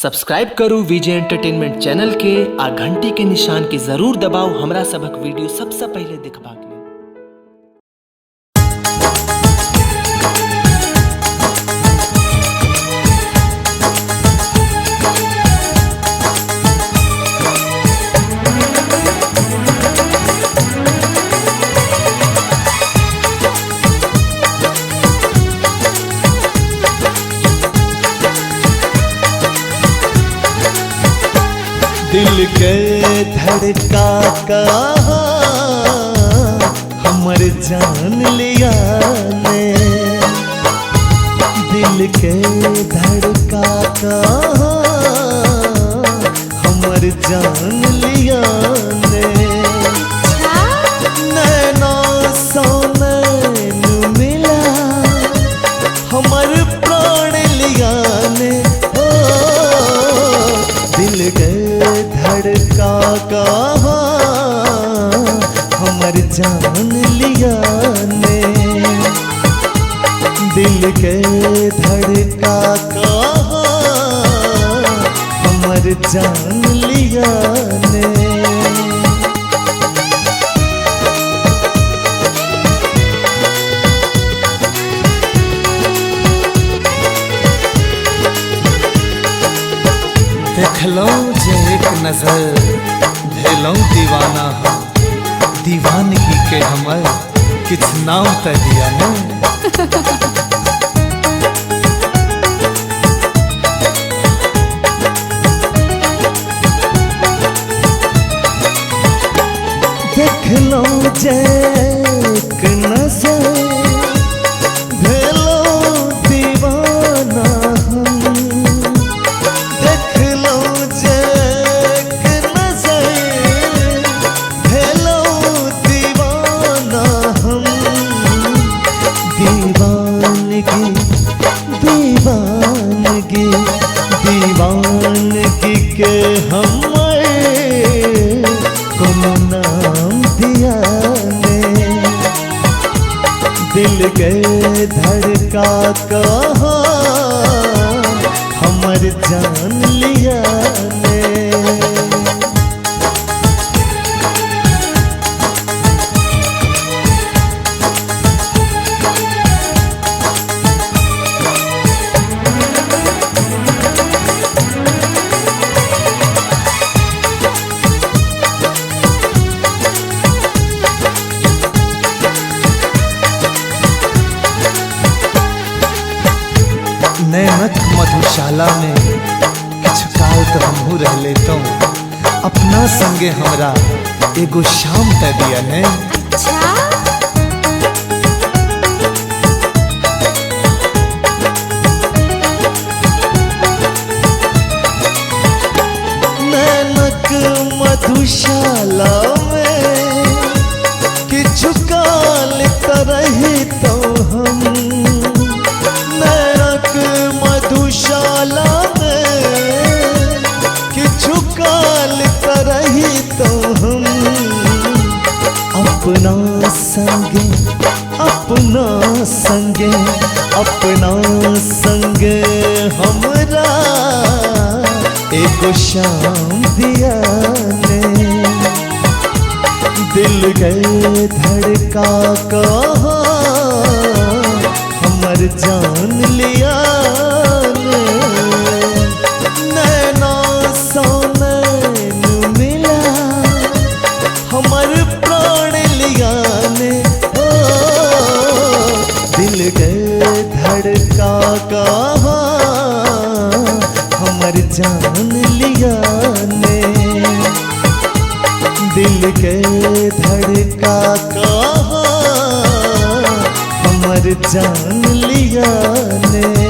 Subscribe करू विजय entertainment channel के आ घंटी के निशान के जरूर दबाओ हमरा सबक वीडियो सबसे पहले देखबा के। दिल के धड़का का हमर जान लिया ने, दिल के धड़का का हमर जान लिया ने, नैना सोने मिला हमर प्राण लिया ने, दिल के धड़का का हमर जान लिया ने, दिल के धड़का का हमर जान लिया ने। देखलो जे एक नजर भेलो दीवाना हो, दीवानगी के हमर किछ नाम त दिया ने। देखलो जे एक नजर भेलो दीवाना हम, देखलो जे एक नजर भेलो दीवाना हम, दीवानगी दीवानगी दीवानगी के हमर कोनो नाम दिया ने, दिल के धड़का का हमर जान लिया ने। नैनक मधुशाला में किछु काल तो हमहू रह लेतो, अपना संगे हमरा एगो शाम त दिया ने। नैनक मधुशाला में किछु काल तरही तो हम, नैनक मधुशाला में किछु काल तरही तो हम, अपना संगे अपना संगे अपना संगे हमरा एगो शाम दिया ने, दिल के धड़का का हमर जान लिया ने, नैना सोने मिला हमर प्राण लिया ने, दिल के धड़का का हमर जान लिया ने, दिल के धड़का का हमर जान लिया ने।